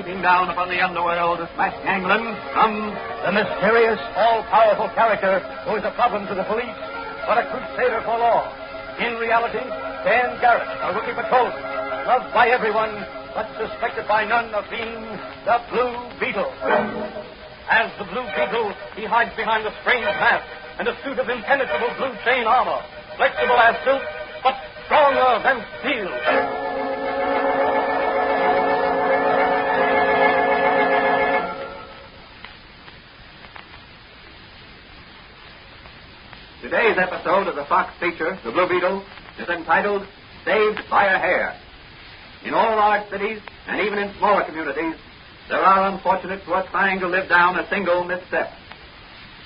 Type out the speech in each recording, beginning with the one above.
sweeping down upon the underworld of smash gangland comes the mysterious, all-powerful character who is a problem to the police, but a crusader for law. In reality, Dan Garrett, a rookie patrolman, loved by everyone, but suspected by none of being the Blue Beetle. As the Blue Beetle, he hides behind a strange mask and a suit of impenetrable blue chain armor, flexible as silk, but stronger than steel. Today's episode of the Fox feature, The Blue Beetle, is entitled Saved by a Hair. In all large cities, and even in smaller communities, there are unfortunates who are trying to live down a single misstep.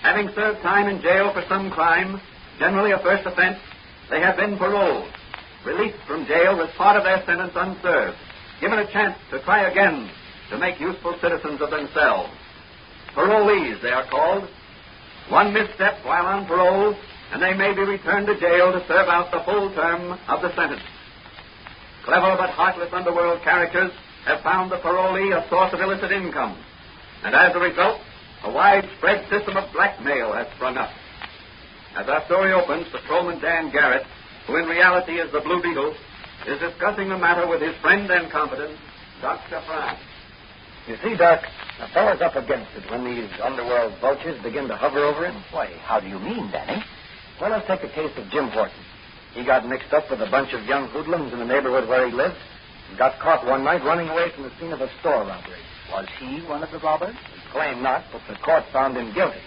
Having served time in jail for some crime, generally a first offense, they have been paroled, released from jail with part of their sentence unserved, given a chance to try again to make useful citizens of themselves. Parolees, they are called. One misstep while on parole, and they may be returned to jail to serve out the full term of the sentence. Clever but heartless underworld characters have found the parolee a source of illicit income, and as a result, a widespread system of blackmail has sprung up. As our story opens, Patrolman Dan Garrett, who in reality is the Blue Beetle, is discussing the matter with his friend and confidant, Dr. Frank. You see, Doc, a fellow's up against it when these underworld vultures begin to hover over him. Why, how do you mean, Danny? Well, let's take the case of Jim Horton. He got mixed up with a bunch of young hoodlums in the neighborhood where he lived and got caught one night running away from the scene of a store robbery. Was he one of the robbers? He claimed not, but the court found him guilty.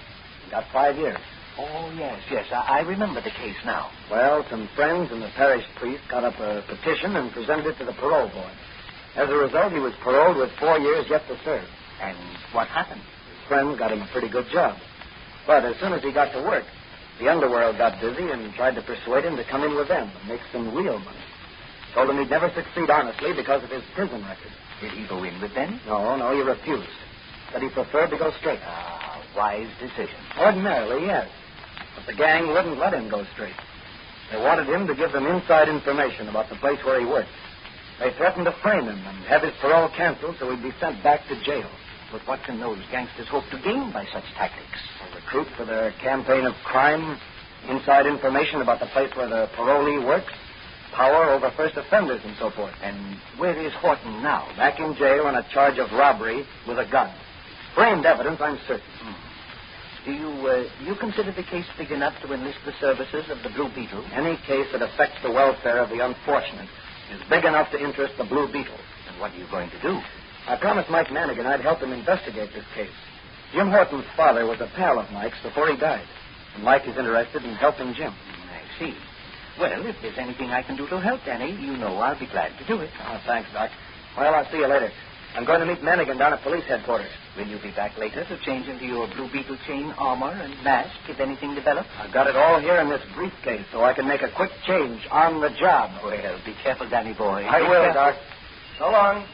He got 5 years. Oh, yes. I remember the case now. Well, some friends and the parish priest got up a petition and presented it to the parole board. As a result, he was paroled with 4 years yet to serve. And what happened? His friends got him a pretty good job. But as soon as he got to work, the underworld got busy and tried to persuade him to come in with them and make some real money. Told him he'd never succeed honestly because of his prison record. Did he go in with them? No, he refused. Said he preferred to go straight. Wise decision. Ordinarily, yes. But the gang wouldn't let him go straight. They wanted him to give them inside information about the place where he worked. They threatened to frame him and have his parole canceled so he'd be sent back to jail. But what can those gangsters hope to gain by such tactics? A recruit for their campaign of crime, inside information about the place where the parolee works, power over first offenders and so forth. And where is Horton now? Back in jail on a charge of robbery with a gun. Framed evidence, I'm certain. Do you consider the case big enough to enlist the services of the Blue Beetle? Any case that affects the welfare of the unfortunate is big enough to interest the Blue Beetle. And what are you going to do? I promised Mike Manigan I'd help him investigate this case. Jim Horton's father was a pal of Mike's before he died, and Mike is interested in helping Jim. I see. Well, if there's anything I can do to help, Danny, you know I'll be glad to do it. Oh, thanks, Doc. Well, I'll see you later. I'm going to meet Manigan down at police headquarters. Will you be back later to change into your Blue Beetle chain armor and mask if anything develops? I've got it all here in this briefcase so I can make a quick change on the job. Well, be careful, Danny boy. I will, Doc. So long.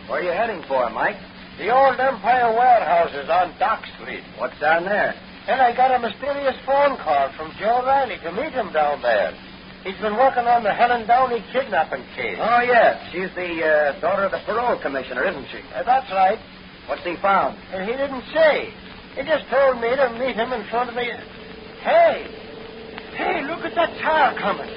Where are you heading for, Mike? The old Empire warehouses on Dock Street. What's down there? And I got a mysterious phone call from Joe Riley to meet him down there. He's been working on the Helen Downey kidnapping case. Oh, yes. She's the daughter of the parole commissioner, isn't she? That's right. What's he found? He didn't say. He just told me to meet him in front of the... Hey, look at that car coming.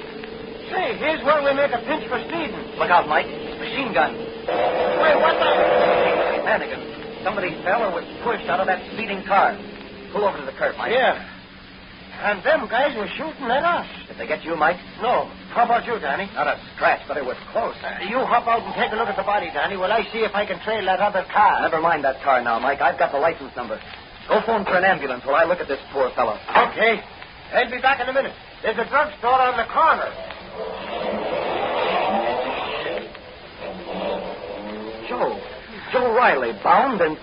Say, here's where we make a pinch for speeding. Look out, Mike. Machine gun. Wait, what the... Manigan. Somebody fell or was pushed out of that speeding car. Pull over to the curb, Mike. Yeah. And them guys were shooting at us. Did they get you, Mike? No. How about you, Danny? Not a scratch, but it was close. You hop out and take a look at the body, Danny, while I see if I can trail that other car. Never mind that car now, Mike. I've got the license number. Go phone for an ambulance while I look at this poor fellow. Okay. I'll be back in a minute. There's a drugstore on the corner. Joe Riley, bound and...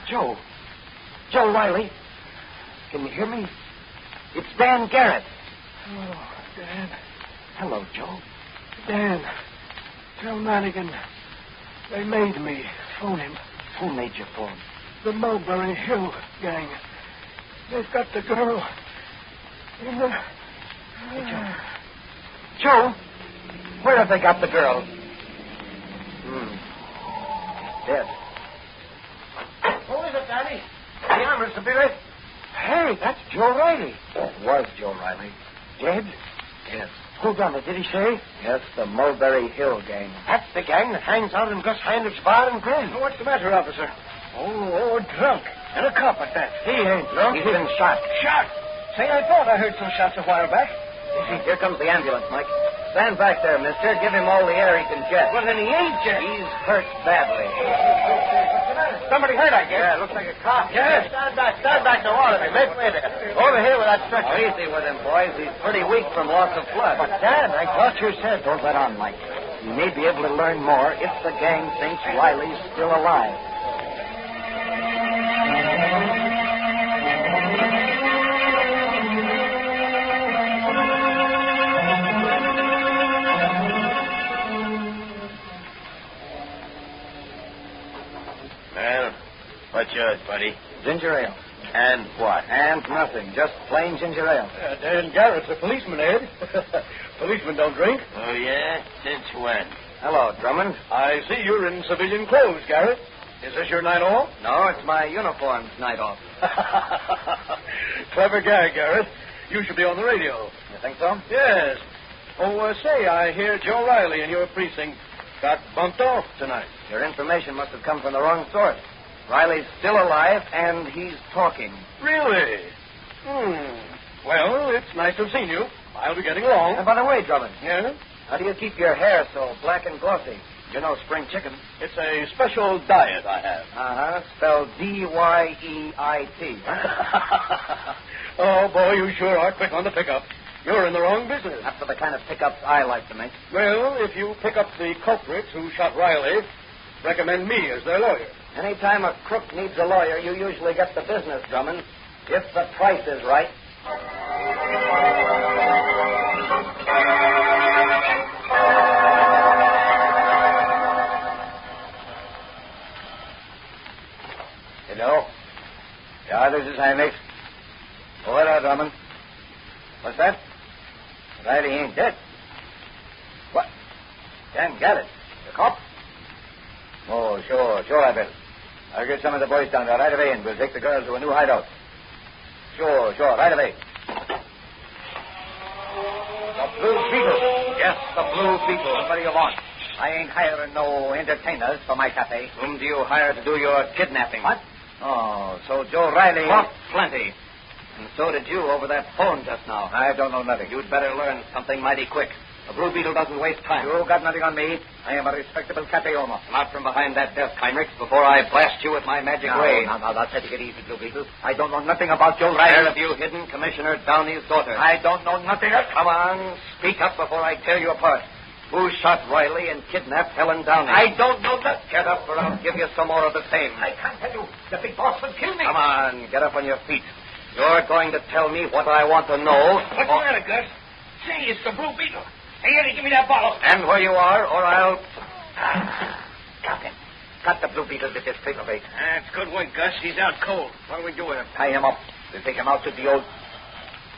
Joe Riley. Can you hear me? It's Dan Garrett. Oh, Dan. Hello, Joe. Dan. Tell Manigan. They made me phone him. Who made you phone? the Mulberry Hill gang. They've got the girl in the... Joe, where have they got the girl? Dead. Who is it, Danny? Yeah, Mr. Billy. Hey, that's Joe Riley. That was Joe Riley. Dead? Yes. Who done it? Did he say? Yes, the Mulberry Hill gang. That's the gang that hangs out in Gus Heinrich's bar and grill. What's the matter, officer? Oh, drunk. And a cop at that. He ain't drunk. He's been shot. Shot? Say, I thought I heard some shots a while back. Here comes the ambulance, Mike. Stand back there, mister. Give him all the air he can get. Well, then he ain't jet. He's hurt badly. What's the matter? Somebody hurt, I guess. Yeah, looks like a cop. Yeah, stand back to all of you. Make way there. Over here with that stretcher. Easy with him, boys. He's pretty weak from loss of blood. But, Dan, I thought you said... Don't let on, Mike. You may be able to learn more if the gang thinks Riley's still alive. Well, what's yours, buddy? Ginger ale. And what? And nothing. Just plain ginger ale. Dan Garrett's a policeman, Ed. Policemen don't drink. Oh, yeah? Since when? Hello, Drummond. I see you're in civilian clothes, Garrett. Is this your night off? No, it's my uniform's night off. Clever guy, Garrett. You should be on the radio. You think so? Yes. Oh, say, I hear Joe Riley in your precinct got bumped off tonight. Your information must have come from the wrong source. Riley's still alive, and he's talking. Really? Well, it's nice to have seen you. I'll be getting along. And by the way, Drummond. Yeah? How do you keep your hair so black and glossy? You know spring chicken. It's a special diet I have. Uh-huh. Spelled D-Y-E-I-T. Oh, boy, you sure are quick on the pickup. You're in the wrong business. That's for the kind of pickups I like to make. Well, if you pick up the culprits who shot Riley, recommend me as their lawyer. Anytime a crook needs a lawyer, you usually get the business, Drummond. If the price is right. Hello? Yeah, this is Heinrich. Oh, hello, Drummond. What's that? Riley ain't dead. What? Dan Garrett, the cop? Oh, sure I will. I'll get some of the boys down there right away, and we'll take the girls to a new hideout. Sure, right away. The Blue Beetle. Yes, the Blue Beetle. What do you want? I ain't hiring no entertainers for my cafe. Whom do you hire to do your kidnapping? What? Oh, so Joe Riley... What? Plenty. And so did you over that phone just now. I don't know nothing. You'd better learn something mighty quick. The Blue Beetle doesn't waste time. You got nothing on me. I am a respectable cafe owner. Not from behind that desk, Heinrich, before I blast you with my magic ray. Now, take it easy, Blue Beetle. I don't know nothing about Joe Riley. Where have you hidden Commissioner Downey's daughter? I don't know nothing. Come on, speak up before I tear you apart. Who shot Riley and kidnapped Helen Downey? I don't know that. Get up or I'll give you some more of the same. I can't tell you. The big boss will kill me. Come on, get up on your feet. You're going to tell me what I want to know. What's the matter, Gus? Say, it's the Blue Beetle. Hey, Eddie, give me that bottle. And where you are, or I'll... Got him. Got the Blue Beetle with this paperweight. That's good work, Gus. He's out cold. What do we do with him? Tie him up. We'll take him out to the old...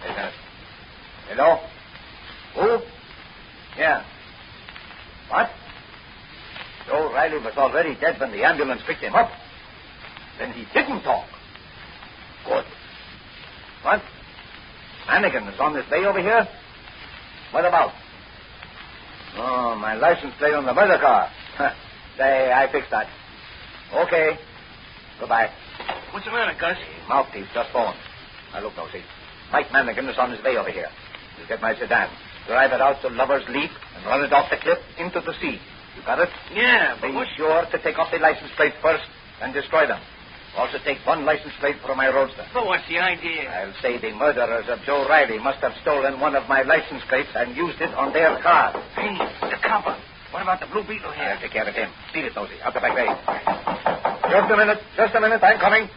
Wait a minute. Hello? Who? Yeah. What? Joe Riley was already dead when the ambulance picked him up. Then he didn't talk. Good. What? Mannequin is on this bay over here? What about? Oh, my license plate on the murder car. Say, I fixed that. Okay. Goodbye. What's the matter, Gus? Mouthpiece just phoned. Now, look, Nosey. Mike Mannequin is on his way over here. He'll get my sedan, drive it out to Lover's Leap, and run it off the cliff into the sea. You got it? Yeah, but be sure to take off the license plates first and destroy them. Also take one license plate from my roadster. But what's the idea? I'll say the murderers of Joe Riley must have stolen one of my license plates and used it on their car. Hey, the copper. What about the Blue Beetle here? I'll take care of him. Beat it, Nosey. Out the back way. Just a minute. I'm coming.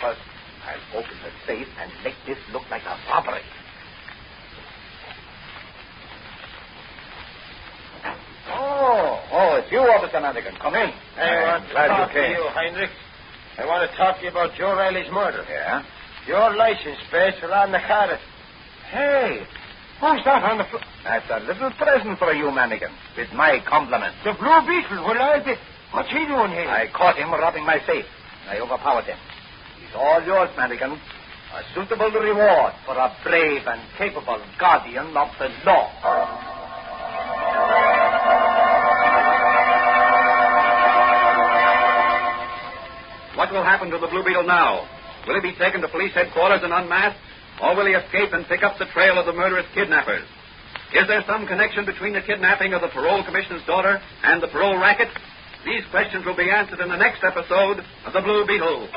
First, I'll open the safe and make this look like a robbery. Oh, it's you, Officer Mannequin. Come in. Hey, I'm glad you came. You, Heinrich. I want to talk to you about Joe Riley's murder. Yeah? Your license plates are on the car. Hey, who's that on the floor? That's a little present for you, Mannigan, with my compliments. The Blue Beetle. Well, I'll be... What's he doing here? I caught him robbing my safe. I overpowered him. He's all yours, Mannigan. A suitable reward for a brave and capable guardian of the law. What will happen to the Blue Beetle now? Will he be taken to police headquarters and unmasked? Or will he escape and pick up the trail of the murderous kidnappers? Is there some connection between the kidnapping of the parole commissioner's daughter and the parole racket? These questions will be answered in the next episode of The Blue Beetle.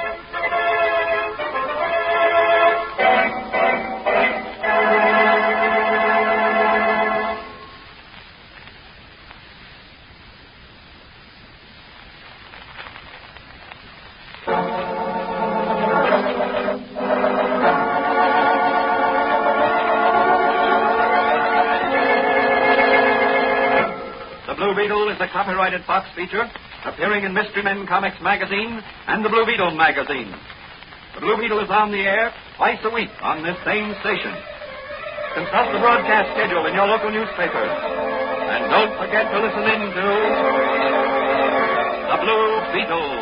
Beetle is a copyrighted Fox feature appearing in Mystery Men Comics magazine and the Blue Beetle magazine. The Blue Beetle is on the air twice a week on this same station. Consult the broadcast schedule in your local newspapers. And don't forget to listen in to The Blue Beetle.